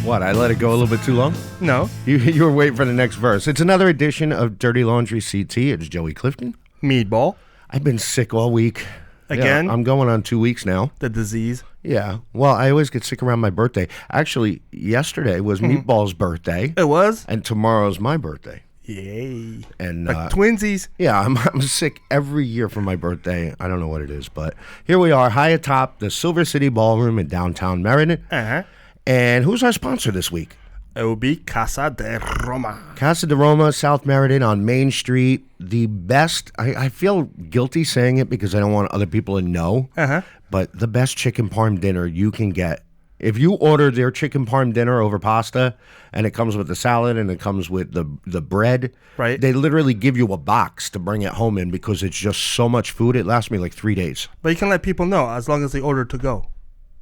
What, I let it go a little bit too long? No. You were waiting for the next verse. It's another edition of Dirty Laundry CT. It's Joey Clifton. Meatball. I've been sick all week. Again? Yeah, I'm going on 2 weeks now. The disease. Yeah. Well, I always get sick around my birthday. Actually, yesterday was Meatball's birthday. It was? And tomorrow's my birthday. Yay. And like twinsies. Yeah, I'm sick every year for my birthday. I don't know what it is, but here we are, high atop the Silver City Ballroom in downtown Meriden. Uh-huh. And who's our sponsor this week? It will be Casa de Roma. Casa de Roma, South Meriden on Main Street. The best, I feel guilty saying it because I don't want other people to know, but the best chicken parm dinner you can get. If you order their chicken parm dinner over pasta, and it comes with the salad and it comes with the bread, right? They literally give you a box to bring it home in because it's just so much food. It lasts me like 3 days. But you can let people know as long as they order to go.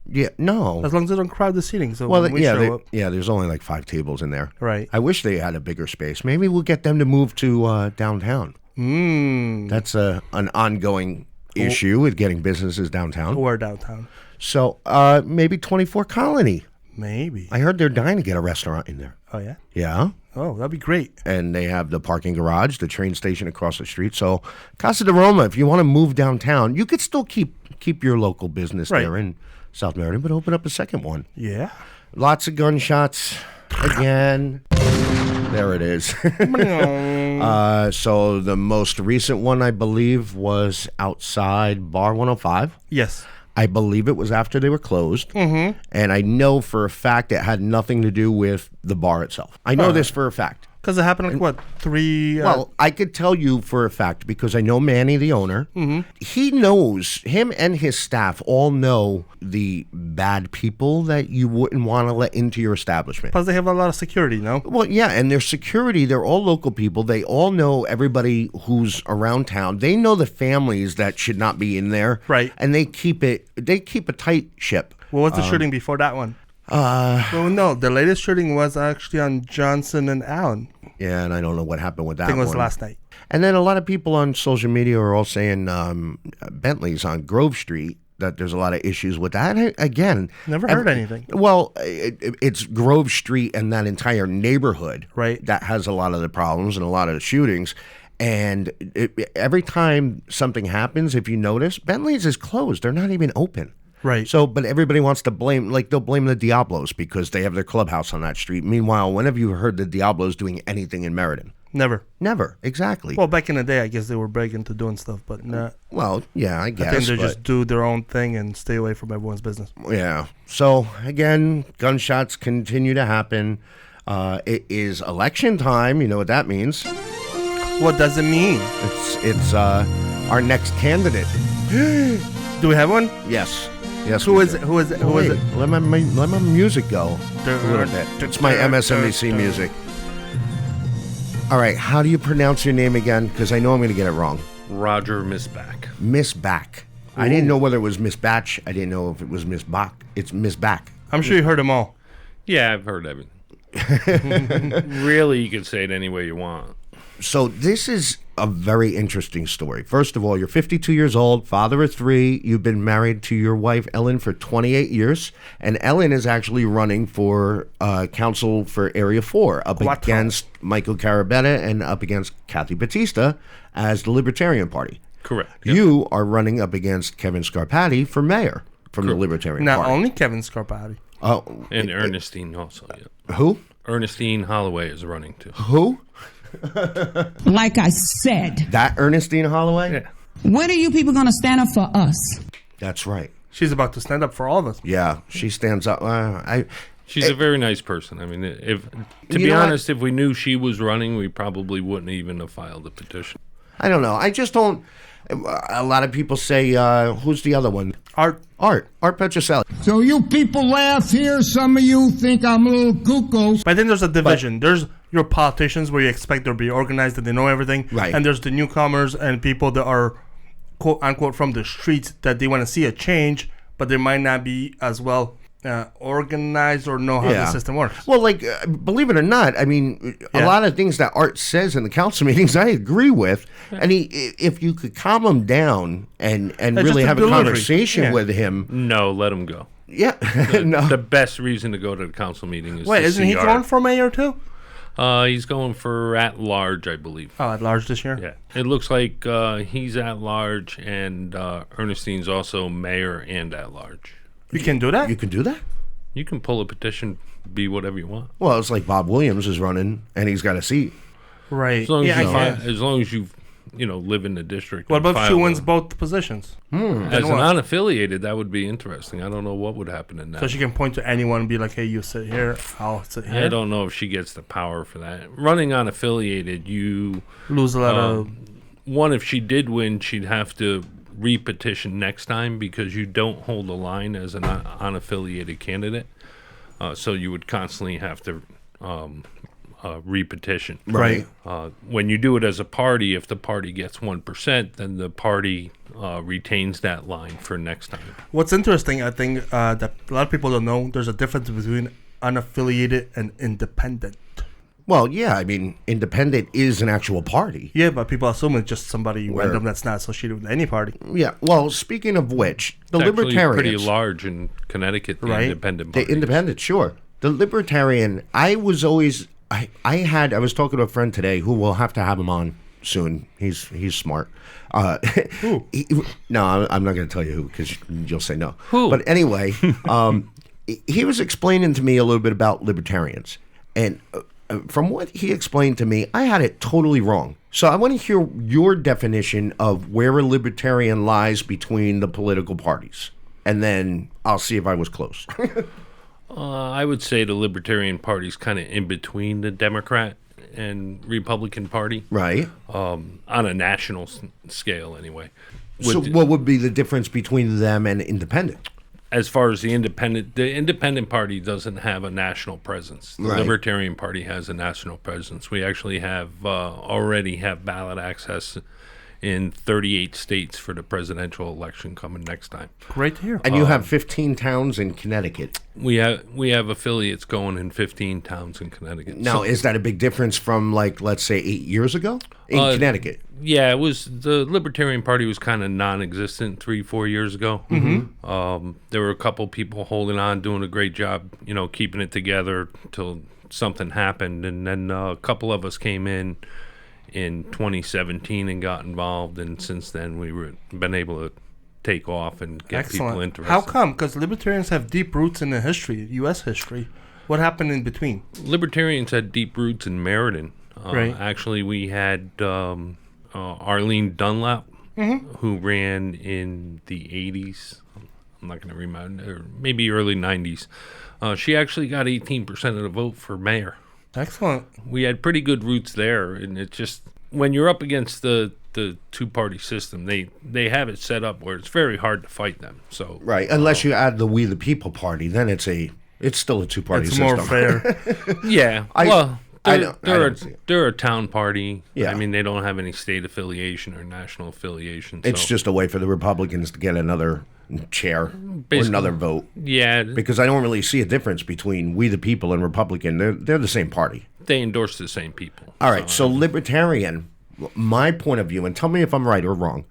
Yeah, no. As long as they don't crowd the seating. So well, when we show up. Yeah, there's only like 5 tables in there. Right. I wish they had a bigger space. Maybe we'll get them to move to downtown. That's an ongoing issue with getting businesses downtown. Or downtown. So maybe 24 Colony. Maybe. I heard they're dying to get a restaurant in there. Oh, yeah? Yeah. Oh, that'd be great. And they have the parking garage, the train station across the street. So Casa de Roma, if you want to move downtown, you could still keep your local business there in South Meriden, but open up a second one. Yeah. Lots of gunshots again. There it is. So the most recent one, I believe, was outside Bar 105. Yes. I believe it was after they were closed. Mm-hmm. And I know for a fact it had nothing to do with the bar itself. I know this for a fact. Because it happened like, what, 3... Well, I could tell you for a fact because I know Manny, the owner. Mm-hmm. He knows, him and his staff all know the bad people that you wouldn't want to let into your establishment. Plus they have a lot of security, no? Well, yeah, and their security, they're all local people. They all know everybody who's around town. They know the families that should not be in there. Right. And they keep a tight ship. What was the shooting before that one? Well, no, the latest shooting was actually on Johnson and Allen. Yeah, and I don't know what happened with that one. I think it was last night. And then a lot of people on social media are all saying Bentley's on Grove Street, that there's a lot of issues with that. Again, never heard anything. Well, it's Grove Street and that entire neighborhood that has a lot of the problems and a lot of the shootings. And every time something happens, if you notice, Bentley's is closed. They're not even open. Right. So, but everybody wants to blame, like they'll blame the Diablos because they have their clubhouse on that street. Meanwhile, when have you heard the Diablos doing anything in Meriden? Never. Exactly. Well, back in the day, I guess they were big into doing stuff, but not. Well, yeah, I guess. I think they just do their own thing and stay away from everyone's business. Yeah. So, again, gunshots continue to happen. It is election time. You know what that means. What does it mean? It's our next candidate. Do we have one? Yes. Yes. Who is it? Let my music go a little bit. It's my MSNBC music. All right. How do you pronounce your name again? Because I know I'm going to get it wrong. Roger Misbach. Misbach. I didn't know whether it was Misbach. I didn't know if it was Misbach. It's Misbach. I'm sure you heard them all. Yeah, I've heard everything. Really, you can say it any way you want. So this is a very interesting story. First of all, you're 52 years old, father of 3. You've been married to your wife, Ellen, for 28 years. And Ellen is actually running for council for Area 4 up against Michael Carabetta and up against Kathy Batista as the Libertarian Party. Correct. Yep. You are running up against Kevin Scarpati for mayor from the Libertarian Party. Not only Kevin Scarpati. Oh, and Ernestine also. Yeah. Who? Ernestine Holloway is running too. Who? Like I said. That Ernestine Holloway? Yeah. When are you people going to stand up for us? That's right. She's about to stand up for all of us. Yeah, she stands up. She's a very nice person. I mean, to be honest, if we knew she was running, we probably wouldn't even have filed the petition. I don't know. I just don't. A lot of people say, who's the other one? Art Petroselli. So you people laugh here. Some of you think I'm a little cuckoo. But I think there's a division. There's your politicians where you expect them to be organized and they know everything. Right. And there's the newcomers and people that are, quote unquote, from the streets that they want to see a change, but they might not be as well organized or know how the system works. Well, like, believe it or not, I mean, a lot of things that Art says in the council meetings, I agree with. And if you could calm him down and really have a conversation with him. No, let him go. Yeah. The best reason to go to the council meeting is Wait, to isn't see he going for mayor too? He's going for at large, I believe. Oh, at large this year? Yeah. It looks like he's at large, and Ernestine's also mayor and at large. You can do that? You can do that? You can pull a petition, be whatever you want. Well, it's like Bob Williams is running, and he's got a seat. Right. As long as you live in the district. What about if she wins both positions? As an unaffiliated, that would be interesting. I don't know what would happen in that. So she can point to anyone and be like, hey, you sit here, I'll sit here. I don't know if she gets the power for that. Running unaffiliated, you lose a lot of... One, if she did win, she'd have to re-petition next time because you don't hold a line as an unaffiliated candidate. So you would constantly have to re-petition. Right. When you do it as a party, if the party gets 1%, then the party retains that line for next time. What's interesting, I think, that a lot of people don't know, there's a difference between unaffiliated and independent. Well, yeah, I mean, independent is an actual party. Yeah, but people assume it's just somebody random that's not associated with any party. Yeah, well, speaking of which, the It's Libertarians... pretty large in Connecticut, the independent party. The independent, sure. The Libertarian, I was always... I was talking to a friend today who will have to have him on soon. He's smart. Who? No, I'm not going to tell you who because you'll say no. Who? But anyway, he was explaining to me a little bit about libertarians. And from what he explained to me, I had it totally wrong. So I want to hear your definition of where a libertarian lies between the political parties. And then I'll see if I was close. I would say the Libertarian Party is kind of in between the Democrat and Republican Party. Right. On a national scale, anyway. So what would be the difference between them and independent? As far as the independent party doesn't have a national presence. The Libertarian Party has a national presence. We actually have already have ballot access in 38 states for the presidential election coming next time. Great to hear. And you have 15 towns in Connecticut. We have affiliates going in 15 towns in Connecticut. Now, is that a big difference from, like, let's say 8 years ago in Connecticut? Yeah, it was. The Libertarian Party was kind of non-existent 3-4 years ago. Mm-hmm. There were a couple people holding on, doing a great job, keeping it together till something happened, and then a couple of us came in 2017 and got involved, and since then we've been able to take off and get people interested. How come? Because libertarians have deep roots in the history, U.S. history. What happened in between? Libertarians had deep roots in Meriden. Right. Actually, we had Arlene Dunlap, who ran in the 80s. I'm not going to remember, maybe early 90s. She actually got 18% of the vote for mayor. Excellent. We had pretty good roots there, and it just, when you're up against the two-party system, they have it set up where it's very hard to fight them. So right, unless you add the We the People party, then it's still a two-party system. It's more fair. Yeah. They're a town party. Yeah. I mean, they don't have any state affiliation or national affiliation. It's just a way for the Republicans to get another chair or another vote. Yeah. Because I don't really see a difference between We the People and Republican. They're the same party. They endorse the same people. All right, so Libertarian, my point of view, and tell me if I'm right or wrong.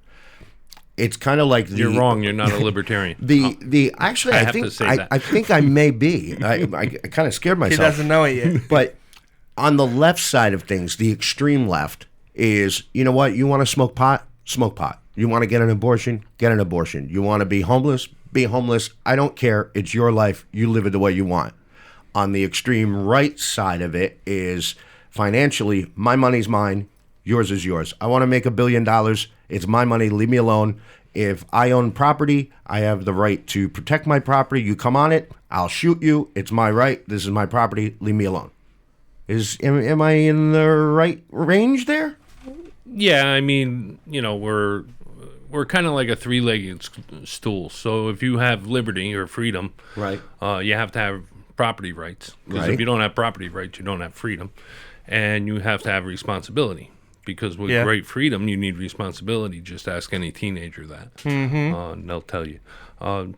It's kind of like you're wrong. You're not a libertarian. Actually, I think I may be. I kind of scared myself. He doesn't know it yet. But on the left side of things, the extreme left is, you know what? You want to smoke pot? Smoke pot. You want to get an abortion? Get an abortion. You want to be homeless? Be homeless. I don't care. It's your life. You live it the way you want. On the extreme right side of it is financially, my money's mine. Yours is yours. I want to make $1 billion. It's my money. Leave me alone. If I own property, I have the right to protect my property. You come on it, I'll shoot you. It's my right. This is my property. Leave me alone. Am I in the right range there? Yeah, I mean, we're kind of like a three-legged stool. So if you have liberty or freedom, right, you have to have property rights. Because if you don't have property rights, you don't have freedom, and you have to have responsibility. Because with great freedom, you need responsibility. Just ask any teenager that, and they'll tell you.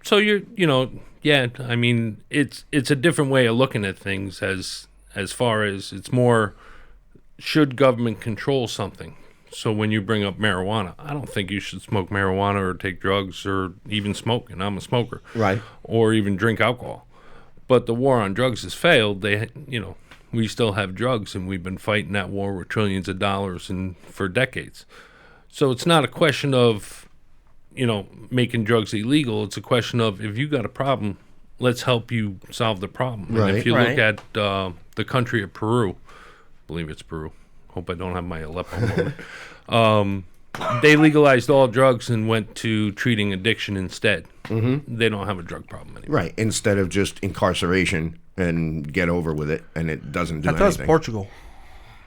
So I mean, it's a different way of looking at things as far as it's more, should government control something? So when you bring up marijuana, I don't think you should smoke marijuana or take drugs or even smoke, and I'm a smoker. Right. Or even drink alcohol. But the war on drugs has failed. We still have drugs, and we've been fighting that war with trillions of dollars for decades. So it's not a question of, making drugs illegal. It's a question of, if you got a problem, let's help you solve the problem. Right. And if you look at the country of Peru, I believe it's Peru. Hope I don't have my Aleppo moment. They legalized all drugs and went to treating addiction instead. Mm-hmm. They don't have a drug problem anymore. Right. Instead of just incarceration and get over with it, and it doesn't do anything. That's Portugal.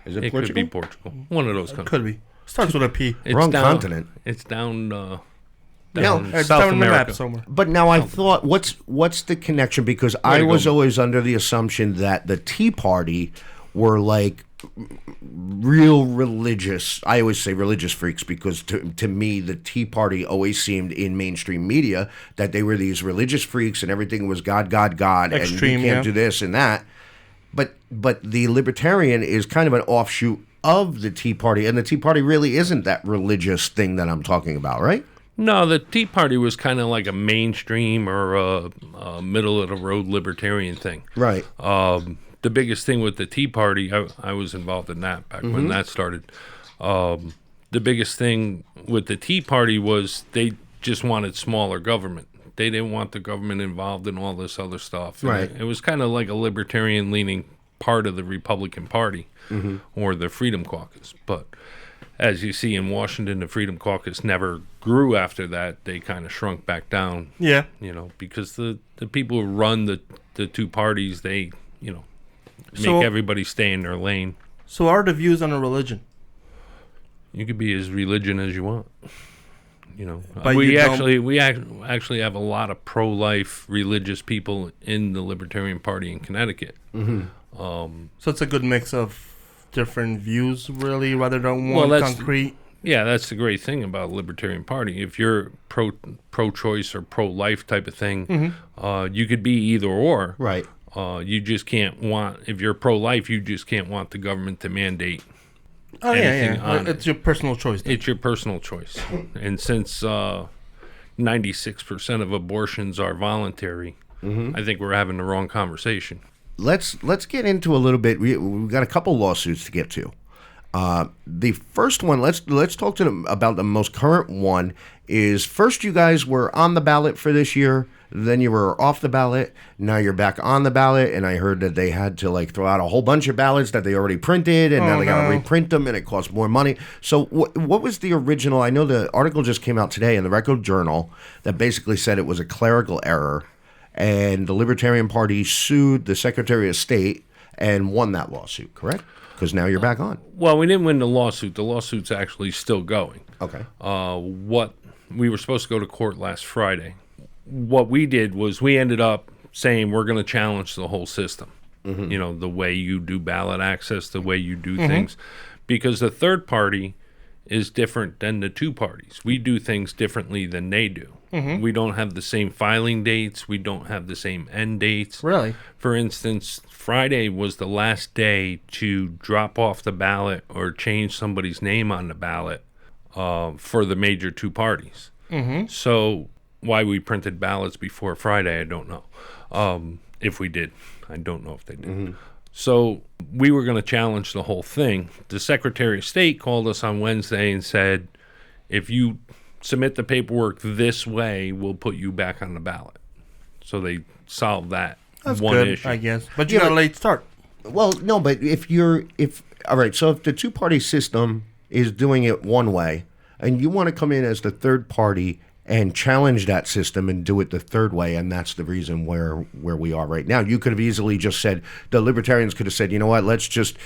Is it Portugal? Portugal? Could be Portugal. One of those countries. Could be. Starts with a P. It's Wrong continent. It's down It's South down on the America. map somewhere. But now I thought, what's the connection? Because I was always under the assumption that the Tea Party were like real religious. I always say religious freaks because to me the Tea Party always seemed in mainstream media that they were these religious freaks and everything was God, God, God, Extreme, and you can't do this and that. But the Libertarian is kind of an offshoot of the Tea Party, and the Tea Party really isn't that religious thing that I'm talking about, right? No, the Tea Party was kind of like a mainstream or a middle-of-the-road libertarian thing. Right. The biggest thing with the Tea Party, I was involved in that back when that started. The biggest thing with the Tea Party was they just wanted smaller government. They didn't want the government involved in all this other stuff. And Right. It was kind of like a libertarian-leaning part of the Republican Party or the Freedom Caucus. But as you see in Washington, the Freedom Caucus never grew after that. They kind of shrunk back down. Yeah. Because the people who run the two parties, they, make So- everybody stay in their lane. So what are the views on a religion? You could be as religion as you want. But we you don't- actually have a lot of pro-life religious people in the Libertarian Party in Connecticut. So it's a good mix of different views, really, rather than Well, one that's- concrete. Yeah, that's the great thing about the Libertarian Party. If you're pro-choice or pro-life type of thing, you could be either or. Right. You just can't if you're pro-life, you just can't want the government to mandate Oh, anything yeah. on It's your personal choice. It's your personal choice. And since 96% of abortions are voluntary, I think we're having the wrong conversation. Let's get into a little bit. We've got a couple lawsuits to get to. The first one, let's talk to them about the most current one. Is first you guys were on the ballot for this year, then you were off the ballot. Now you're back on the ballot, and I heard that they had to throw out a whole bunch of ballots that they already printed, and now they got to reprint them, and it costs more money. So what was the original? I know the article just came out today in the Record Journal that basically said it was a clerical error, and the Libertarian Party sued the Secretary of State and won that lawsuit, correct? Because now you're back on. Well, we didn't win the lawsuit. The lawsuit's actually still going. Okay. We were supposed to go to court last Friday. What we did was we ended up saying we're going to challenge the whole system. The way you do ballot access, the way you do things. Because the third party is different than the two parties. We do things differently than they do. We don't have the same filing dates. We don't have the same end dates. Really? For instance, Friday was the last day to drop off the ballot or change somebody's name on the ballot for the major two parties. So why we printed ballots before Friday, I don't know. If we did, I don't know if they did. So we were going to challenge the whole thing. The Secretary of State called us on Wednesday and said, if you submit the paperwork this way, we'll put you back on the ballot. So they solved that That's one good, issue. I guess. But you got a late start. Well, no, but all right, so if the two-party system is doing it one way, and you want to come in as the third party and challenge that system and do it the third way, and that's the reason where we are right now. You could have easily just said, the Libertarians could have said, you know what, let's just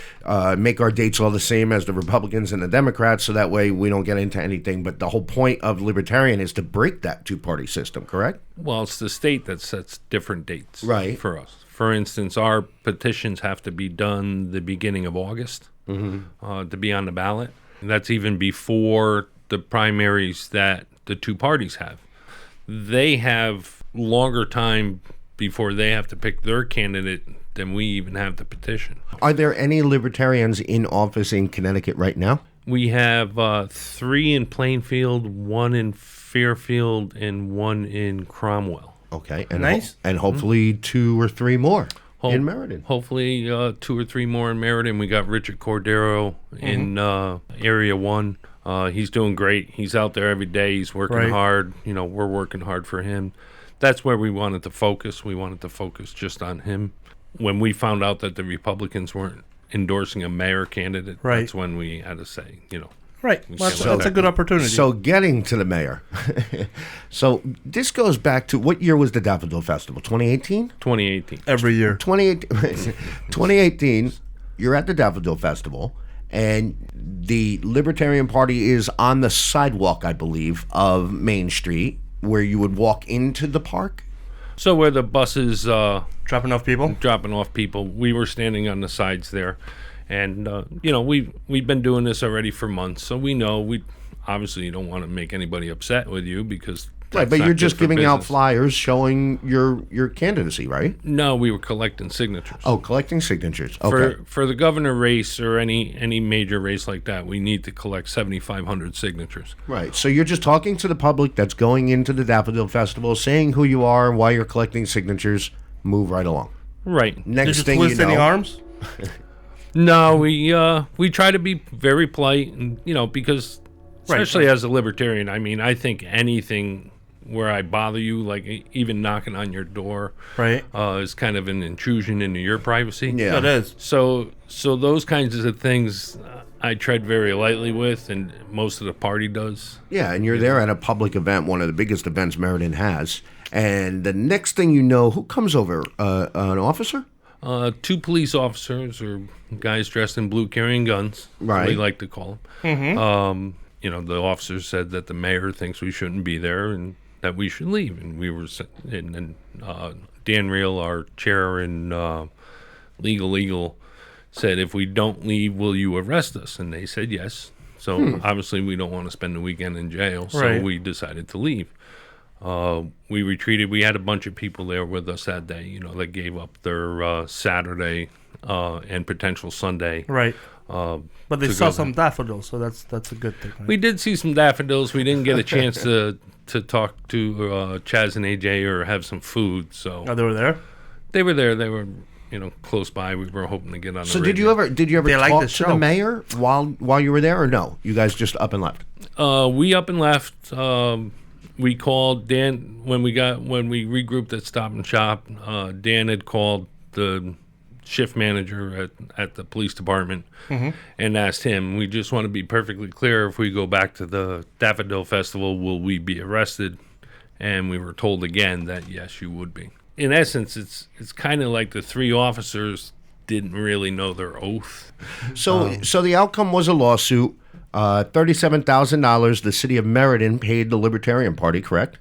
make our dates all the same as the Republicans and the Democrats, so that way we don't get into anything. But the whole point of Libertarian is to break that two-party system, correct? Well, it's the state that sets different dates Right. for us. For instance, our petitions have to be done the beginning of August to be on the ballot. And that's even before the primaries that the two parties have. They have longer time before they have to pick their candidate than we even have the petition. Are there any Libertarians in office in Connecticut right now? We have 3 in Plainfield, 1 in Fairfield, and 1 in Cromwell. Okay, and nice. And hopefully 2 or 3 more in Meriden. Hopefully 2 or 3 more in Meriden. We got Richard Cordero in Area 1. He's doing great. He's out there every day. He's working hard. You know, we're working hard for him. That's where we wanted to focus. We wanted to focus just on him. When we found out that the Republicans weren't endorsing a mayor candidate, that's when we had to say, you know. Right. Well, that's a good opportunity. So getting to the mayor. So this goes back to, what year was the Daffodil Festival? 2018? 2018. Every year. 2018, you're at the Daffodil Festival, and the Libertarian Party is on the sidewalk, I believe, of Main Street, where you would walk into the park. So where the buses dropping off people, we were standing on the sides there. And, you know, we've been doing this already for months, so we know we obviously don't want to make anybody upset with you because right, but you're just giving out flyers showing your candidacy, right? No, we were collecting signatures. Oh, collecting signatures. Okay. For the governor race or any major race like that, we need to collect 7,500 signatures. Right. So you're just talking to the public that's going into the Daffodil Festival, saying who you are and why you're collecting signatures. Move right along. Right. Next Did thing you twist you know, any arms? No, we try to be very polite, and you know, because especially as a libertarian, I mean, I think anything where I bother you, like even knocking on your door, is kind of an intrusion into your privacy. Yeah, it is. So those kinds of things I tread very lightly with, and most of the party does. Yeah, and you're there at a public event, one of the biggest events Meriden has, and the next thing you know, who comes over? An officer? 2 police officers, or guys dressed in blue carrying guns, we like to call them. You know, the officers said that the mayor thinks we shouldn't be there and that we should leave. And we were, and Dan Reel, our chair in Legal, said, if we don't leave, will you arrest us? And they said yes. So obviously we don't want to spend the weekend in jail, so we decided to leave. We retreated. We had a bunch of people there with us that day, you know, that gave up their Saturday and potential Sunday. Right. But they saw some daffodils, so that's a good thing. Right? We did see some daffodils. We didn't get a chance to talk to Chaz and AJ or have some food. So they were there? They were there. They were, you know, close by. We were hoping to get on the radio. Did you ever talk to the mayor while you were there, or no? You guys just up and left? We up and left. We called Dan when we regrouped at Stop and Shop. Dan had called the shift manager at the police department and asked him, we just want to be perfectly clear, if we go back to the Daffodil Festival, will we be arrested? And we were told again that yes, you would be. In essence, it's kind of like the 3 officers didn't really know their oath. So the outcome was a lawsuit. $37,000 the city of Meriden paid the Libertarian Party, correct?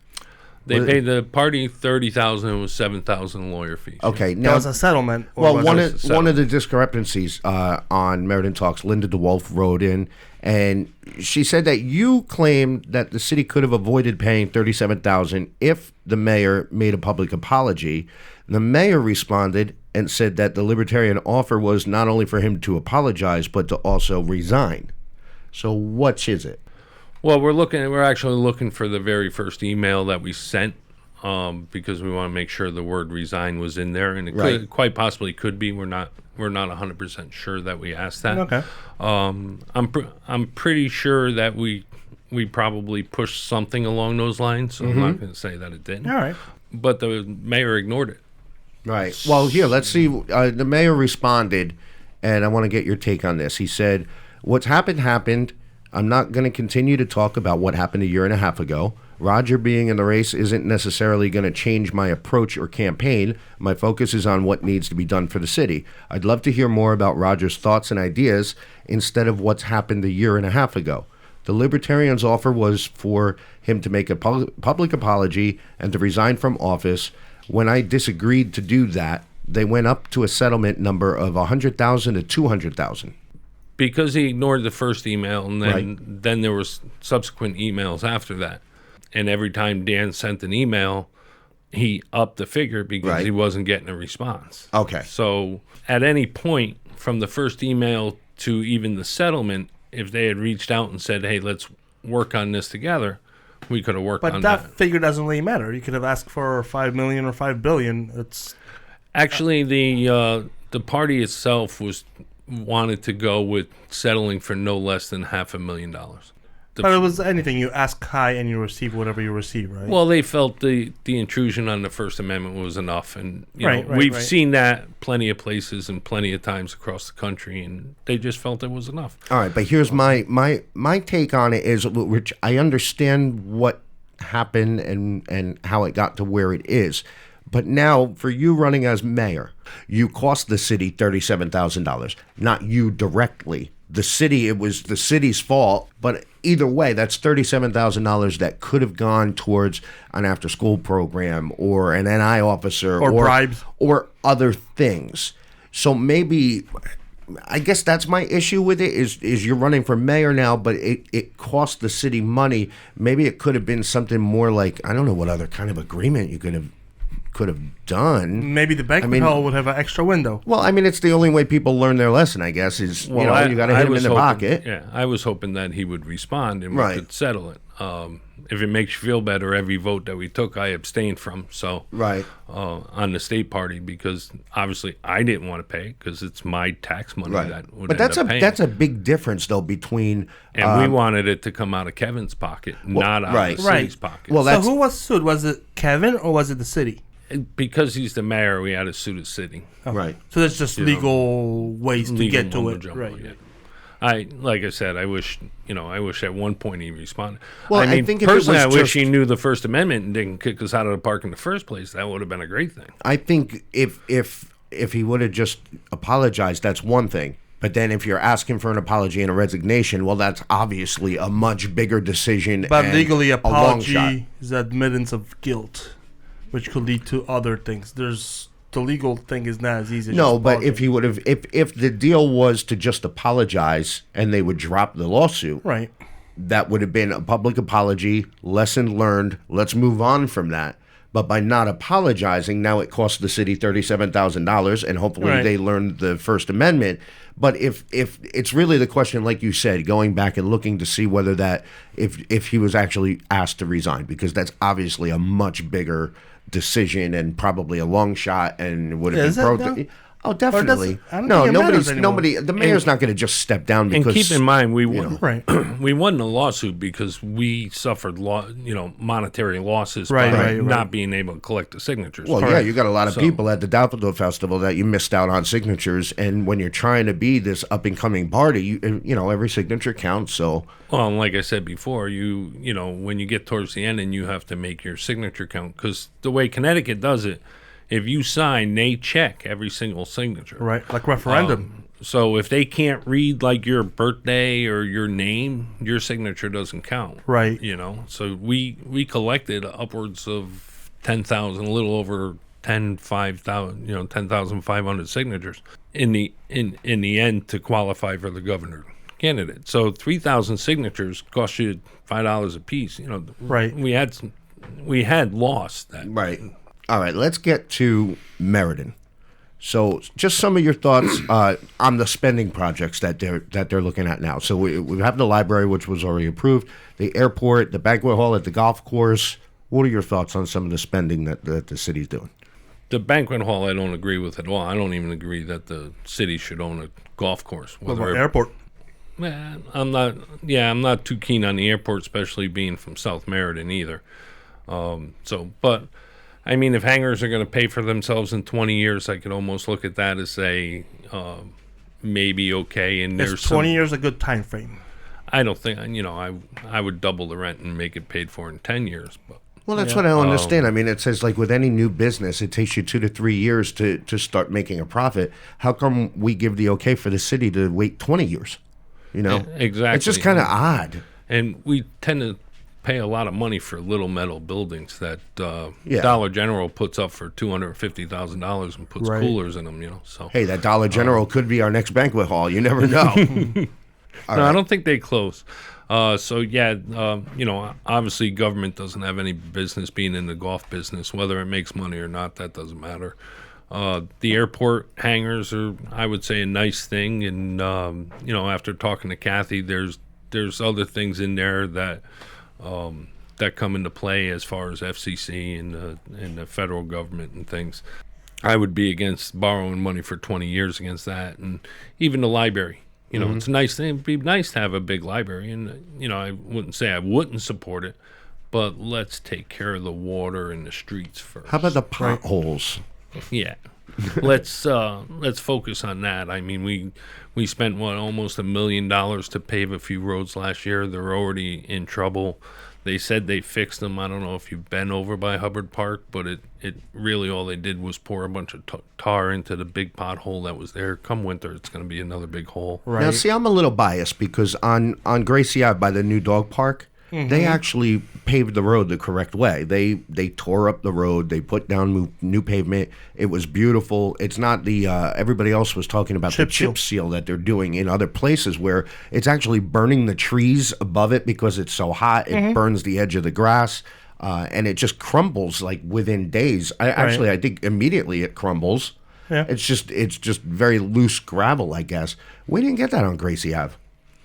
They paid the party $30,000 and it was $7,000 lawyer fees. Okay, now that was a settlement. Well, one of the discrepancies on Meriden Talks, Linda DeWolf wrote in, and she said that you claimed that the city could have avoided paying $37,000 if the mayor made a public apology. The mayor responded and said that the Libertarian offer was not only for him to apologize but to also resign. So which is it? Well, we're actually looking for the very first email that we sent because we want to make sure the word resign was in there, and it quite possibly could be. We're not 100% sure that we asked that. Okay. I'm pretty sure that we probably pushed something along those lines, so I'm not going to say that it didn't. All right. But the mayor ignored it. Right. Well, here, let's see. The mayor responded, and I want to get your take on this. He said, what's happened. I'm not going to continue to talk about what happened a year and a half ago. Roger being in the race isn't necessarily going to change my approach or campaign. My focus is on what needs to be done for the city. I'd love to hear more about Roger's thoughts and ideas instead of what's happened a year and a half ago. The Libertarians' offer was for him to make a public apology and to resign from office. When I disagreed to do that, they went up to a settlement number of $100,000 to $200,000. Because he ignored the first email, and then there was subsequent emails after that. And every time Dan sent an email, he upped the figure because he wasn't getting a response. Okay. So at any point from the first email to even the settlement, if they had reached out and said, "Hey, let's work on this together," we could have worked on that. But that figure doesn't really matter. You could have asked for $5 million or $5 billion. It's actually the party itself wanted to go with settling for no less than $500,000. But it was anything. You ask high and you receive whatever you receive, right? Well, they felt the intrusion on the First Amendment was enough. And we've seen that plenty of places and plenty of times across the country, and they just felt it was enough. All right, but here's my take on it is, which I understand what happened and how it got to where it is. But now, for you running as mayor, you cost the city $37,000. Not you directly. The city, it was the city's fault, but either way, that's $37,000 that could have gone towards an after-school program or an NI officer or bribes or other things. So maybe, I guess that's my issue with it is you're running for mayor now, but it cost the city money. Maybe it could have been something more like, I don't know what other kind of agreement you could have done. Maybe the banquet hall would have an extra window. Well, I mean, it's the only way people learn their lesson, I guess, is, you got to hit them in the pocket. Yeah, I was hoping that he would respond and we could settle it. If it makes you feel better, every vote that we took, I abstained from. So on the state party, because obviously I didn't want to pay because it's my tax money that would end up paying. That's a big difference, though, between... And we wanted it to come out of Kevin's pocket, not out of the city's pocket. Well, so who was sued? Was it Kevin or was it the city? Because he's the mayor, we had to sue the city. Oh. Right. So there's just legal ways to get to it. Right. Like I said, I wish at one point he responded. Well, I think personally, I wish he knew the First Amendment and didn't kick us out of the park in the first place. That would have been a great thing. I think if he would have just apologized, that's one thing. But then if you're asking for an apology and a resignation, well, that's obviously a much bigger decision. But legally, apology is admittance of guilt, which could lead to other things. The legal thing is not as easy. No, but if he would have, if the deal was to just apologize and they would drop the lawsuit, that would have been a public apology, lesson learned. Let's move on from that. But by not apologizing, now it costs the city $37,000, and hopefully they learned the First Amendment. But if it's really the question, like you said, going back and looking to see whether that if he was actually asked to resign, because that's obviously a much bigger decision and probably a long shot, and would have been Oh, definitely. Nobody. The mayor's not going to just step down because. And keep in mind, we won. We won the lawsuit because we suffered, monetary losses by not being able to collect the signatures. Well, yeah, you got a lot of people at the Daffodil Festival that you missed out on signatures, and when you're trying to be this up and coming party, every signature counts. So. Well, and like I said before, when you get towards the end and you have to make your signature count, because the way Connecticut does it. If you sign, they check every single signature. Right, like referendum. So if they can't read like your birthday or your name, your signature doesn't count. Right. So we collected upwards of 10,000, a little over 10,500 signatures in the end to qualify for the governor candidate. So 3,000 signatures cost you $5 a piece. Right. We had lost that. Right. All right, let's get to Meriden. So, just some of your thoughts on the spending projects that they're looking at now. So, we have the library, which was already approved, the airport, the banquet hall at the golf course. What are your thoughts on some of the spending that the city's doing? The banquet hall, I don't agree with at all. I don't even agree that the city should own a golf course. What about airport? I'm not too keen on the airport, especially being from South Meriden either. But. I mean, if hangars are going to pay for themselves in 20 years, I could almost look at that as say maybe okay. And there's 20 years a good time frame? I don't think I would double the rent and make it paid for in 10 years. But well, that's what I don't understand. I mean, it says like with any new business, it takes you 2 to 3 years to start making a profit. How come we give the okay for the city to wait 20 years? Exactly. It's just kind of odd. And we tend to pay a lot of money for little metal buildings that Dollar General puts up for $250,000 and puts coolers in them. So hey, that Dollar General could be our next banquet hall. You never know. I don't think they close. Obviously government doesn't have any business being in the golf business. Whether it makes money or not, that doesn't matter. The airport hangars are, I would say, a nice thing. And, after talking to Kathy, there's other things in there that come into play as far as FCC and the federal government and things. I would be against borrowing money for 20 years against that. And even the library. It's a nice thing. It'd be nice to have a big library. And, I wouldn't say I wouldn't support it, but let's take care of the water and the streets first. How about the potholes? Yeah. Let's focus on that. I mean, we spent, almost $1 million to pave a few roads last year. They're already in trouble. They said they fixed them. I don't know if you've been over by Hubbard Park, but it really all they did was pour a bunch of tar into the big pothole that was there. Come winter, it's going to be another big hole. Right. Now, see, I'm a little biased because on Gracie Ave by the new dog park, they actually paved the road the correct way. They tore up the road. They put down new pavement. It was beautiful. It's not the everybody else was talking about the chip seal that they're doing in other places where it's actually burning the trees above it because it's so hot. It burns the edge of the grass, and it just crumbles like within days. I think immediately it crumbles. Yeah. It's just very loose gravel, I guess. We didn't get that on Gracie Ave.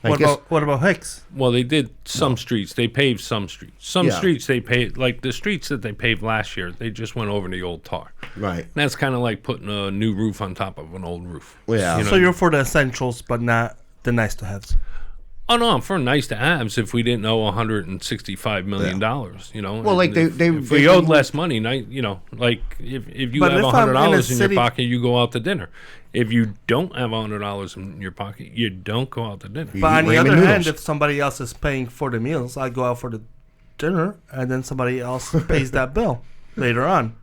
What about Hicks? Well, they did some streets. They paved some streets. Streets they paved, like the streets that they paved last year, they just went over the old tar. Right. And that's kind of like putting a new roof on top of an old roof. Yeah. So you're for the essentials, but not the nice-to-haves. Oh, no, I'm for nice to haves if we didn't owe $165 million, Well, like if we owed less money, like if you have $100 in your pocket, you go out to dinner. If you don't have $100 in your pocket, you don't go out to dinner. But on the other hand, if somebody else is paying for the meals, I go out for the dinner, and then somebody else pays that bill later on.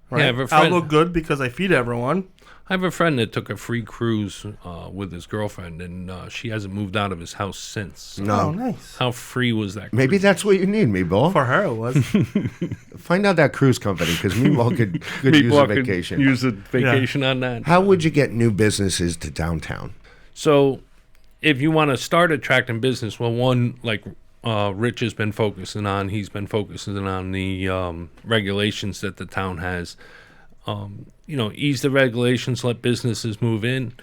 Right? Yeah, I'll look good because I feed everyone. I have a friend that took a free cruise with his girlfriend, and she hasn't moved out of his house since. No. Oh, nice. How free was that cruise? Maybe that's what you need, Meatball. For her, it was. Find out that cruise company, because Meatball could use a vacation. Could use a vacation on that. How would you get new businesses to downtown? So, if you want to start attracting business, well, one, like Rich has been focusing on, he's been focusing on the regulations that the town has. Ease the regulations, let businesses move in,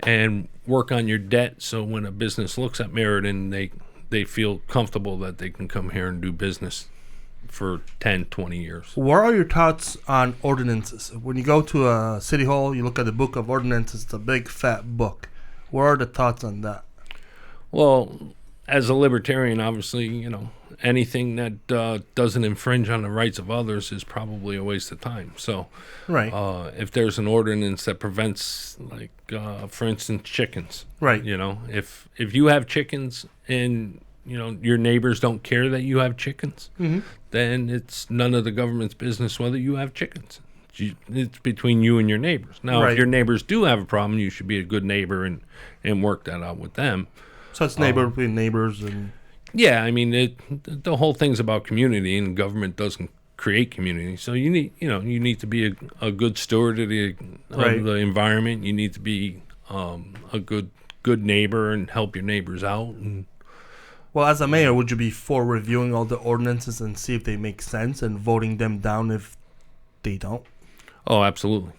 and work on your debt so when a business looks at Meriden, they feel comfortable that they can come here and do business for 10, 20 years. What are your thoughts on ordinances? When you go to a city hall, you look at the book of ordinances, it's a big fat book. What are the thoughts on that? Well, as a libertarian, obviously, anything that doesn't infringe on the rights of others is probably a waste of time. So, right. If there's an ordinance that prevents, like, for instance, chickens, right? If you have chickens and your neighbors don't care that you have chickens, then it's none of the government's business whether you have chickens. It's between you and your neighbors. Now, if your neighbors do have a problem, you should be a good neighbor and work that out with them. So it's neighbor between neighbors and. Yeah, I mean, the whole thing's about community, and government doesn't create community. So you need to be a good steward of the environment. You need to be a good neighbor and help your neighbors out. Well, as a mayor, would you be for reviewing all the ordinances and see if they make sense and voting them down if they don't? Oh, absolutely.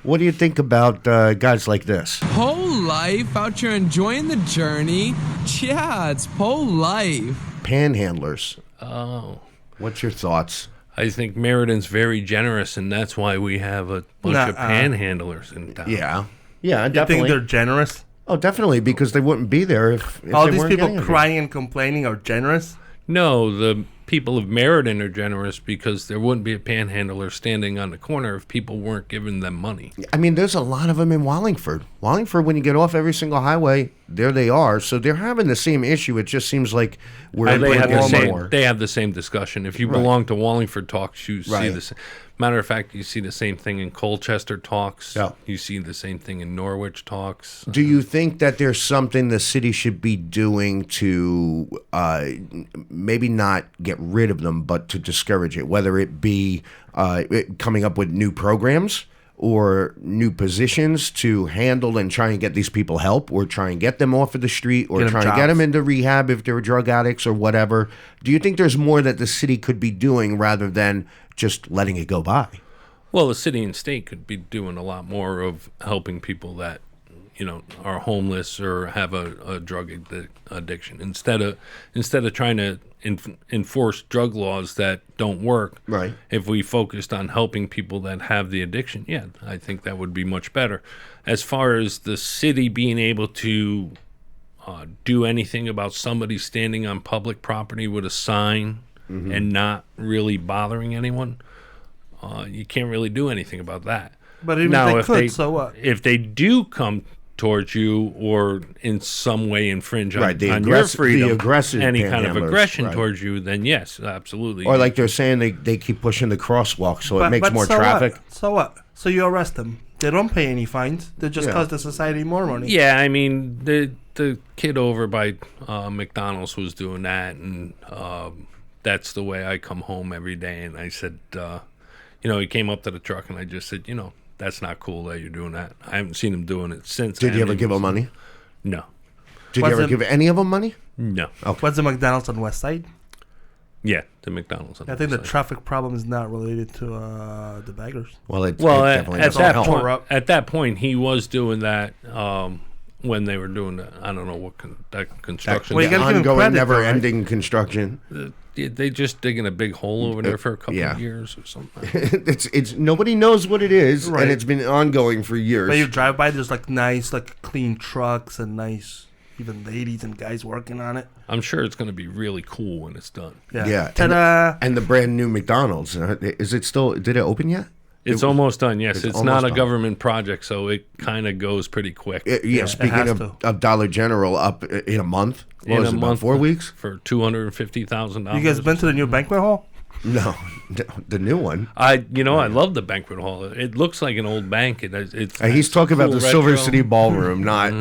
What do you think about guys like this? Whole life out here enjoying the journey. Yeah, it's whole life. Panhandlers. Oh. What's your thoughts? I think Meriden's very generous, and that's why we have a bunch of panhandlers in town. Yeah, definitely. You think they're generous? Oh, definitely, because they wouldn't be there if all they these weren't people crying and complaining are generous? No, the people of Meriden are generous because there wouldn't be a panhandler standing on the corner if people weren't giving them money. I mean, there's a lot of them in Wallingford. Wallingford, when you get off every single highway, there they are. So they're having the same issue. It just seems like they have the same discussion. If you belong to Wallingford Talks, you see the same. Matter of fact, you see the same thing in Colchester Talks. Yeah. You see the same thing in Norwich Talks. Do you think that there's something the city should be doing to maybe not get rid of them, but to discourage it, whether it be coming up with new programs or new positions to handle and try and get these people help, or try and get them off of the street, or try and get them into rehab if they're drug addicts or whatever? Do you think there's more that the city could be doing rather than just letting it go by? Well, the city and state could be doing a lot more of helping people that, are homeless or have a drug addiction instead of trying to enforce drug laws that don't work. Right. If we focused on helping people that have the addiction, I think that would be much better. As far as the city being able to do anything about somebody standing on public property with a sign and not really bothering anyone, you can't really do anything about that. But even if they could, so what? If they do come towards you or in some way infringe on your freedom, the aggressive any kind of aggression right. towards you, then yes, absolutely. Or like they're saying, they keep pushing the crosswalk, so it makes more traffic. So what? So you arrest them. They don't pay any fines. They just cost the society more money. Yeah, I mean, the kid over by McDonald's was doing that, and that's the way I come home every day. And I said, he came up to the truck, and I just said, that's not cool that you're doing that. I haven't seen him doing it since. Did you ever give him money? No. Did you ever give any of them money? No. Okay. What's the McDonald's on West Side? Yeah, the McDonald's. I think the traffic problem is not related to the beggars. Well, it at that point, he was doing that when they were doing I don't know what that construction. The ongoing, never-ending construction. They just digging a big hole over there for a couple of years or something. it's nobody knows what it is, and it's been ongoing for years. But you drive by, there's nice, clean trucks and nice, even ladies and guys working on it. I'm sure it's going to be really cool when it's done. Yeah. Ta-da! And the brand new McDonald's, is it still? Did it open yet? It's almost done, yes. It's not a government project, so it kind of goes pretty quick. Speaking of Dollar General, up in a month? What was it, about 4 weeks? For $250,000. You guys been to the new banquet hall? No, the new one. I love the banquet hall. It looks like an old bank. He's talking about the Silver City Ballroom, not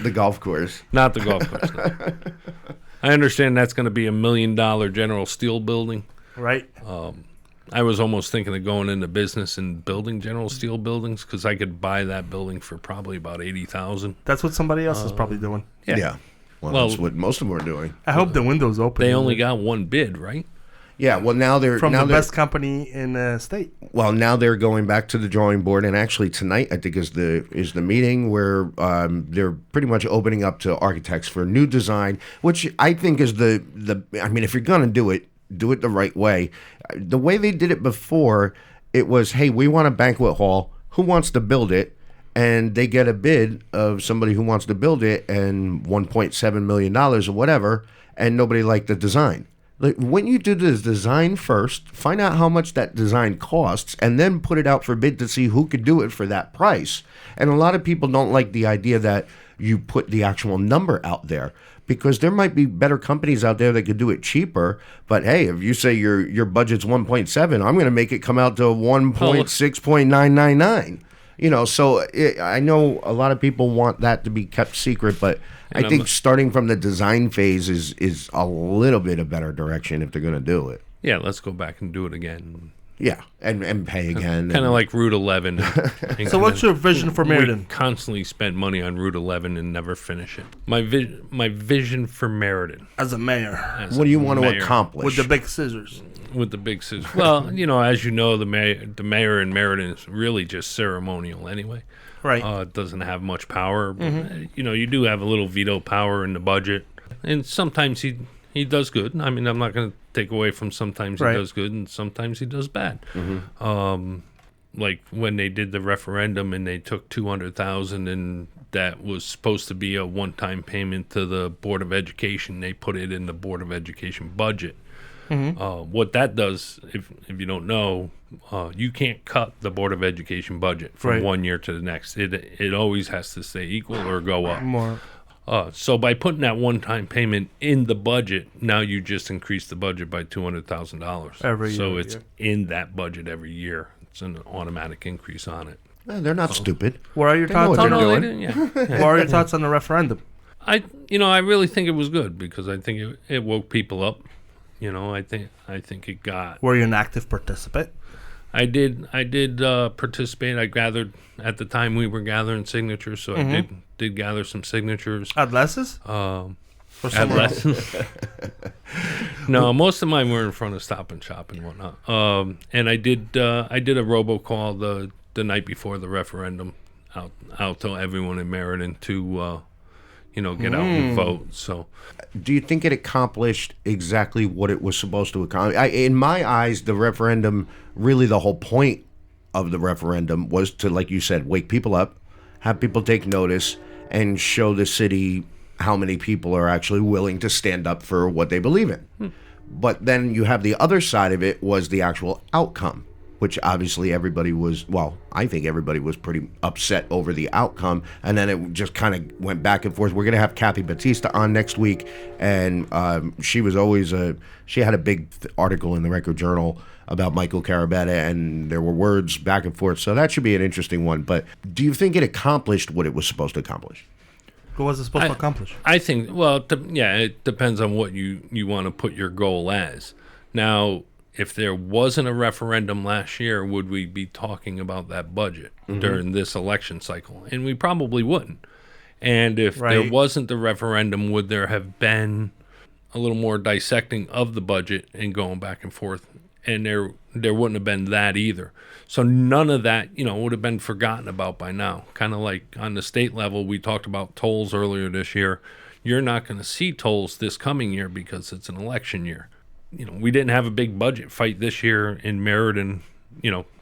the golf course. Not the golf course. No. I understand that's going to be $1 million General Steel building. Right. I was almost thinking of going into business and building General Steel buildings because I could buy that building for probably about $80,000. That's what somebody else is probably doing. Yeah. Well, that's what most of them are doing. I hope the window's open. They only got one bid, right? Yeah. Well, now they're from the best company in the state. Well, now they're going back to the drawing board, and actually tonight I think is the meeting where they're pretty much opening up to architects for new design, which I think is the. I mean, if you're gonna do it the right way. The way they did it before, it was, hey, we want a banquet hall. Who wants to build it? And they get a bid of somebody who wants to build it and $1.7 million or whatever, and nobody liked the design. Like, when you do the design first, find out how much that design costs, and then put it out for bid to see who could do it for that price. And a lot of people don't like the idea that you put the actual number out there, because there might be better companies out there that could do it cheaper. But hey, if you say your budget's 1.7, I'm going to make it come out to 1.6.999. So I know a lot of people want that to be kept secret, but I think starting from the design phase is a little bit a better direction if they're going to do it. Yeah, let's go back and do it again. Yeah, and pay again. Kind of like Route 11. So what's your vision for Meriden? We constantly spend money on Route 11 and never finish it. My vision for Meriden. As a mayor. What do you want to accomplish? With the big scissors. With the big scissors. Well, as you know, the mayor in Meriden is really just ceremonial anyway. Right. Doesn't have much power. Mm-hmm. You do have a little veto power in the budget. And sometimes he does good. I mean, I'm not going to take away from sometimes he does good and sometimes he does bad. Mm-hmm. Like when they did the referendum and they took $200,000 and that was supposed to be a one-time payment to the Board of Education. They put it in the Board of Education budget. Mm-hmm. What that does, if you don't know, you can't cut the Board of Education budget from 1 year to the next. It always has to stay equal or go up. More. So by putting that one-time payment in the budget, now you just increase the budget by $200,000 every year. So it's in that budget every year. It's an automatic increase on it. They're not stupid. What are your thoughts on What are your thoughts on the referendum? I really think it was good because I think it woke people up. I think it got. Were you an active participant? I did participate. I gathered at the time we were gathering signatures, so I did gather some signatures. At Les's? Or somewhere else? No, most of mine were in front of Stop and Shop and whatnot. And I did a robocall the night before the referendum out to everyone in Meriden to get out and vote. So, do you think it accomplished exactly what it was supposed to accomplish? In my eyes, the referendum, really the whole point of the referendum was to, like you said, wake people up, have people take notice, and show the city how many people are actually willing to stand up for what they believe in. But then you have the other side of it was the actual outcome, which obviously everybody was, I think everybody was pretty upset over the outcome. And then it just kind of went back and forth. We're going to have Kathy Batista on next week. And she was always she had a big article in the Record Journal about Michael Carabetta, and there were words back and forth. So that should be an interesting one. But do you think it accomplished what it was supposed to accomplish? What was it supposed to accomplish? I think, it depends on what you want to put your goal as. Now, if there wasn't a referendum last year, would we be talking about that budget during this election cycle? And we probably wouldn't. And if there wasn't the referendum, would there have been a little more dissecting of the budget and going back and forth? And there wouldn't have been that either. So none of that, would have been forgotten about by now. Kind of like on the state level, we talked about tolls earlier this year. You're not going to see tolls this coming year because it's an election year. We didn't have a big budget fight this year in Meriden.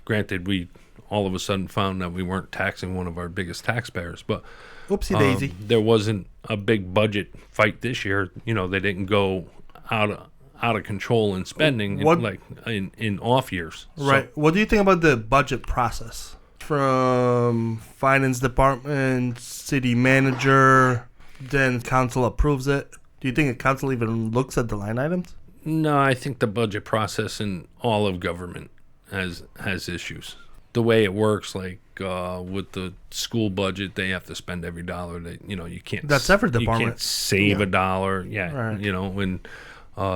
Granted, we all of a sudden found that we weren't taxing one of our biggest taxpayers, but oopsie daisy. There wasn't a big budget fight this year. They didn't go out of control in spending in off years. Right. So, what do you think about the budget process from finance department, city manager, then council approves it? Do you think the council even looks at the line items? No, I think the budget process in all of government has issues. The way it works, like with the school budget, they have to spend every dollar. That you can't. That's every department. You can't save a dollar. Yeah, right.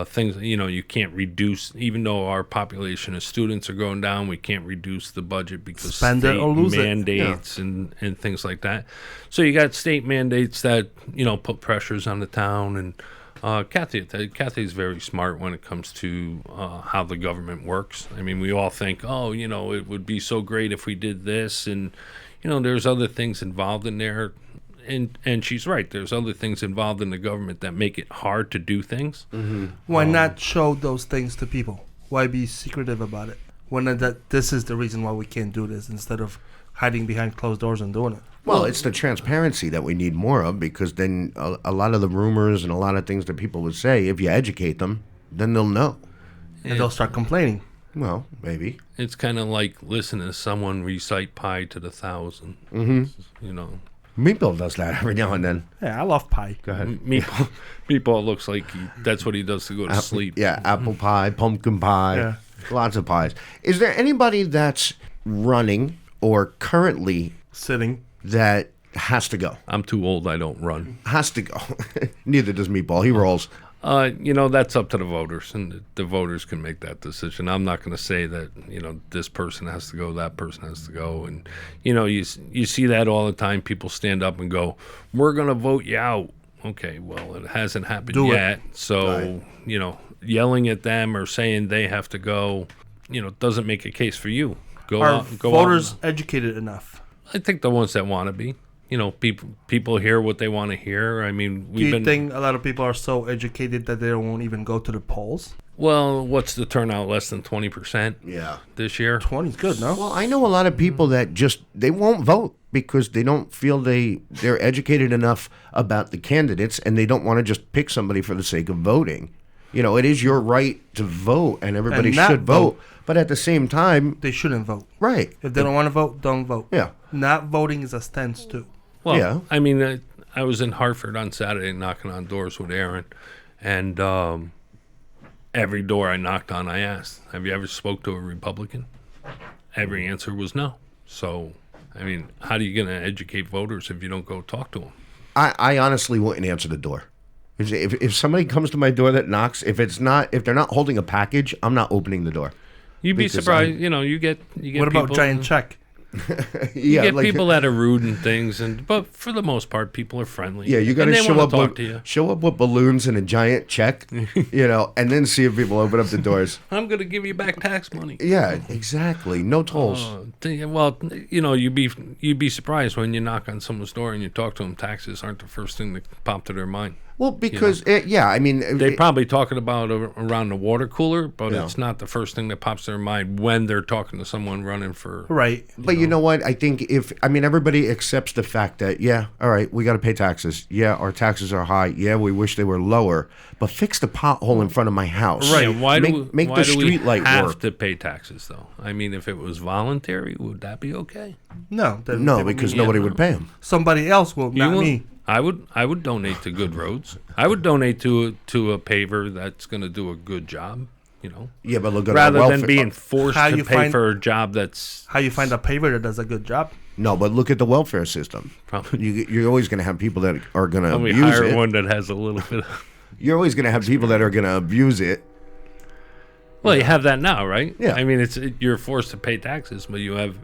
Things, you can't reduce, even though our population of students are going down, we can't reduce the budget because spend state it or lose mandates and things like that. So you got state mandates that, put pressures on the town. And Kathy's very smart when it comes to how the government works. I mean, we all think, it would be so great if we did this. And, there's other things involved in there. And she's right. There's other things involved in the government that make it hard to do things. Mm-hmm. Why not show those things to people? Why be secretive about it? When this is the reason why we can't do this instead of hiding behind closed doors and doing it. Well, it's the transparency that we need more of, because then a lot of the rumors and a lot of things that people would say, if you educate them, then they'll know. And they'll start complaining. Well, maybe. It's kind of like listening to someone recite pi to the 1,000. Mm-hmm. Meatball does that every now and then. Yeah, I love pie. Go ahead. Meatball looks like that's what he does to go to sleep. Yeah, apple pie, pumpkin pie, lots of pies. Is there anybody that's running or currently sitting that has to go? I'm too old. I don't run. Has to go. Neither does Meatball. He rolls. That's up to the voters, and the voters can make that decision. I'm not going to say that, this person has to go, that person has to go. And, you see that all the time. People stand up and go, we're going to vote you out. Okay, well, it hasn't happened yet. So, yelling at them or saying they have to go, doesn't make a case for you. Are voters educated enough? I think the ones that want to be. People hear what they want to hear. I mean, do you think a lot of people are so educated that they won't even go to the polls? Well, what's the turnout? Less than 20%? Yeah. This year? 20 is good, no? Well, I know a lot of people that they won't vote because they don't feel they're educated enough about the candidates, and they don't want to just pick somebody for the sake of voting. It is your right to vote, and everybody should vote. But at the same time, they shouldn't vote. Right. If they don't want to vote, don't vote. Yeah. Not voting is a stance, too. Well, yeah. I mean, I was in Hartford on Saturday knocking on doors with Aaron, and every door I knocked on, I asked, have you ever spoke to a Republican? Every answer was no. So, I mean, how are you going to educate voters if you don't go talk to them? I honestly wouldn't answer the door. If somebody comes to my door that knocks, if they're not holding a package, I'm not opening the door. You'd be surprised, you get What about people giant check? You get like- people that are rude and things, but for the most part, people are friendly. Yeah, you got to And they show wanna up talk to you. show up with balloons and a giant check, and then see if people open up the doors. I'm going to give you back tax money. Yeah, exactly. No tolls. Well, you'd be surprised when you knock on someone's door and you talk to them. Taxes aren't the first thing that pop to their mind. Well, because They're probably talking about around the water cooler, but Yeah. it's not the first thing that pops to their mind when they're talking to someone running for. Right. But you know what? I think everybody accepts the fact that, all right, we got to pay taxes. Yeah, our taxes are high. Yeah, we wish they were lower. But fix the pothole in front of my house. Right. Why make do the we street light have work. to pay taxes, though? I mean, if it was voluntary, would that be okay? No. No, because nobody would pay them. somebody else will, not You- me. I would donate to good roads. I would donate to a paver that's going to do a good job. Yeah, but look at Rather our than welfare. being forced How to you pay find- for a job that's How you find a paver that does a good job? No, but look at the welfare system. Probably. You're always going to have people that are going to we abuse hire it. one that has a little bit of. You're always going to have people that are going to abuse it. Well, you have that now, right? Yeah. I mean, you're forced to pay taxes, but you have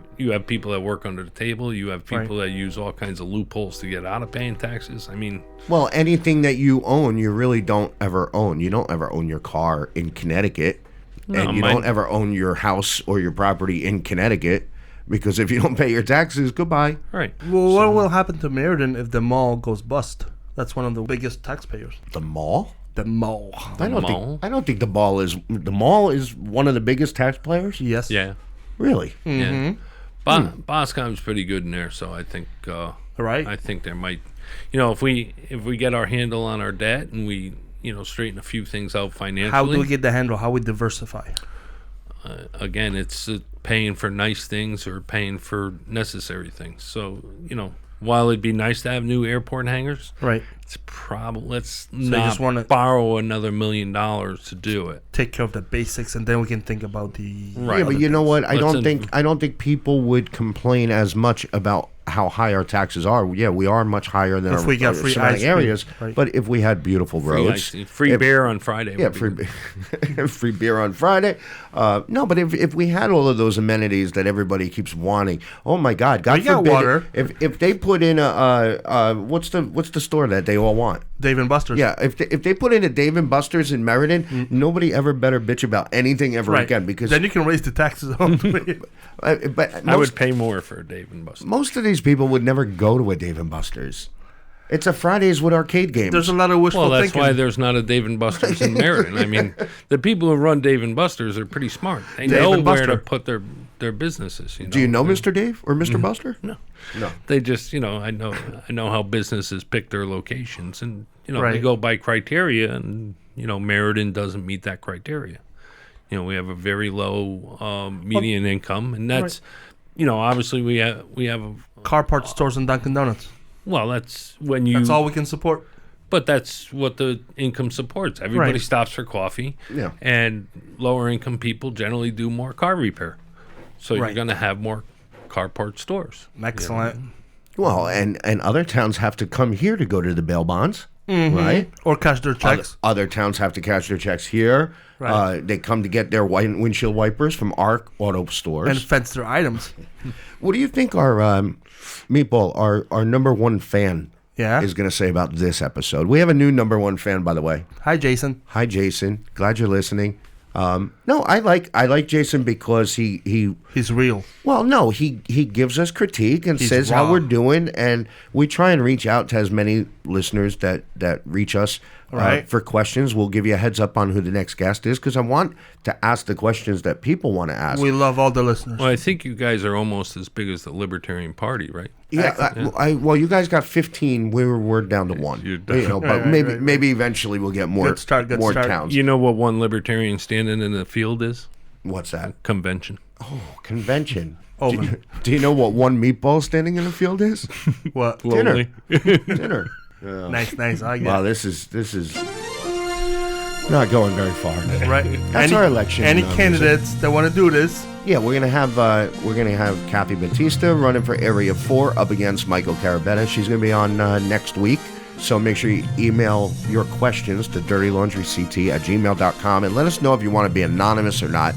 people that work under the table. You have people that use all kinds of loopholes to get out of paying taxes. I mean, Well, anything that you own, you really don't ever own. You don't ever own your car in Connecticut. No, and you mine- don't ever own your house or your property in Connecticut. Because if you don't pay your taxes, goodbye. right? Well, what will happen to Meriden if the mall goes bust? That's one of the biggest taxpayers. The mall? The mall. I don't mall? think the mall is one of the biggest tax players. Yes. Yeah, Really? yeah. Boscom's pretty good in there, so I think. Right. I think there might, if we get our handle on our debt and we straighten a few things out financially. How do we get the handle? How we diversify? Again, it's paying for nice things or paying for necessary things. So while it'd be nice to have new airport hangars, Right. it's probably let's you not just wanna- borrow another $1 million to do it. Take care of the basics, and then we can think about the. Right. Yeah, but you know what? I Let's don't think people would complain as much about how high our taxes are. Yeah, we are much higher than If our, we got our free surrounding ice cream, areas. right. But if we had beautiful roads, Free beer on Friday. yeah, would be free good. free beer on Friday. No, but if we had all of those amenities that everybody keeps wanting, oh my God, God We got forbid, water. if they put in what's the store that they all want? Dave and Buster's. Yeah, if they put in a Dave and Buster's in Meriden, nobody ever better bitch about anything ever Right. again because then you can raise the taxes on. but I would most, pay more for a Dave and Buster's. most of these people would never go to a Dave and Buster's. It's a Fridays with arcade games. There's a lot of wishful Well, that's thinking. why there's not a Dave and Buster's in Meriden. I mean, the people who run Dave and Buster's are pretty smart. They Dave know and where to Buster. put their businesses. Do you know Mr. Dave or Mr. Buster? No. No. They just, I know how businesses pick their locations, and they Right. go by criteria, and Meriden doesn't meet that criteria. We have a very low median income, and that's, obviously we have a, car part stores and Dunkin' Donuts. well, that's when you. That's all we can support. But that's what the income supports. Everybody Right. stops for coffee, Yeah. and lower income people generally do more car repair, so you're Right. going to have more car part stores. Excellent. Well, and other towns have to come here to go to the bail bonds, right? Or cash their checks. Other towns have to cash their checks here. Right. They come to get their windshield wipers from our auto stores. And fence their items. What do you think our Meatball, our number one fan, Yeah. is going to say about this episode? We have a new number one fan, by the way. Hi, Jason. Hi, Jason. Glad you're listening. No, I like Jason because he He's real. well, no, he gives us critique and He's says raw. how we're doing, and we try and reach out to as many listeners that reach us Right. for questions. We'll give you a heads up on who the next guest is because I want to ask the questions that people want to ask. We love all the listeners. Well, I think you guys are almost as big as the Libertarian Party, right? Well, you guys got 15. We're down to one. You're but Right, maybe right. maybe eventually we'll get more Good start, good more start. towns. You know what one Libertarian standing in the field is? What's that? Convention. Convention. Oh, Do you know what one meatball standing in the field is? what? Lonely. Dinner. Nice. I get Wow, it. this is not going very far. Right. That's our election, Any music. candidates that want to do this, Yeah, we're gonna have Kathy Batista running for Area 4 up against Michael Carabetta. She's gonna be on next week. So make sure you email your questions to dirtylaundryct@gmail.com and let us know if you want to be anonymous or not.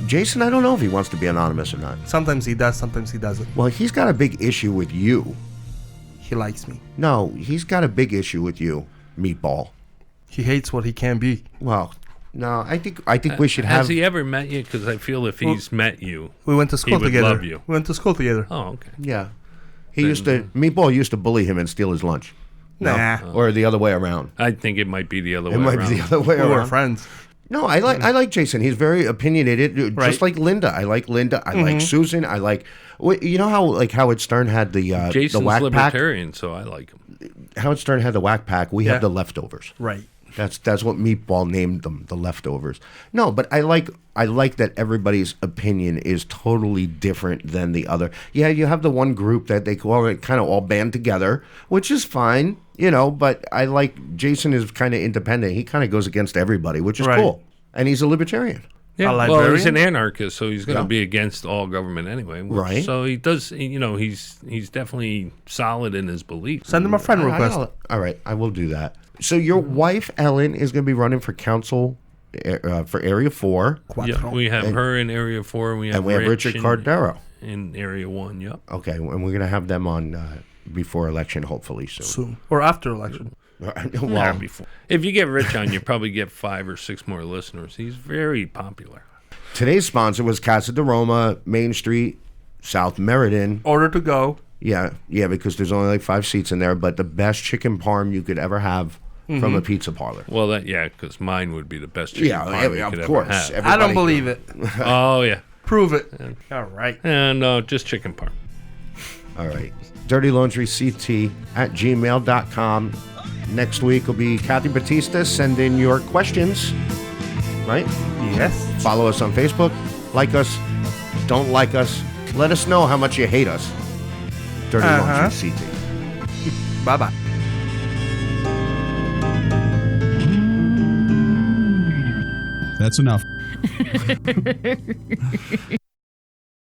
Jason, I don't know if he wants to be anonymous or not. Sometimes he does, sometimes he doesn't. Well, he's got a big issue with you. He likes me. No, he's got a big issue with you, Meatball. He hates what he can be. Well, no, I think we should have. Has he ever met you? Because I feel if he's met you, We went to school would together. love you. We went to school together. oh, okay. Yeah, Meatball used to bully him and steal his lunch. Nah. Or the other way around. I think it might be the other It way might around. be the other way We around. were friends. No, I like Jason. He's very opinionated, just Right. like Linda. I like Linda. I like Susan. I like. You know how like Howard Stern had the Jason's whack pack. libertarian, so I like him. Howard Stern had the whack pack. We Yeah. have the leftovers. Right. That's what Meatball named them, the leftovers. No, but I like that everybody's opinion is totally different than the other. Yeah, you have the one group that they kind of all band together, which is fine, but I like Jason is kind of independent. He kind of goes against everybody, which is Right. cool. And he's a libertarian. Yeah, A well, he's an librarian? anarchist, so he's going to Yeah. be against all government anyway. Right. So he does, he's definitely solid in his beliefs. Send him a friend request. All right, I will do that. So your wife, Ellen, is going to be running for council for Area 4. Yeah, we have her in Area 4, and we have Richard Cardero. in Area 1, yep. Okay, and we're going to have them on before election, hopefully soon. Soon. Or after election. Well, before. If you get Rich on, you probably get 5 or 6 more listeners. He's very popular. Today's sponsor was Casa de Roma, Main Street, South Meriden. Order to go. Yeah, because there's only like 5 seats in there, but the best chicken parm you could ever have from a pizza parlor. Well, because mine would be the best chicken parm you could of course. ever have. I don't believe it. Oh, yeah. Prove it. All right. And just chicken parm. All right. dirtylaundryct@gmail.com. Next week will be Kathy Batista. Send in your questions, right? Yes. Follow us on Facebook. Like us. Don't like us. Let us know how much you hate us. Dirty Laundry CT. Bye-bye. That's enough.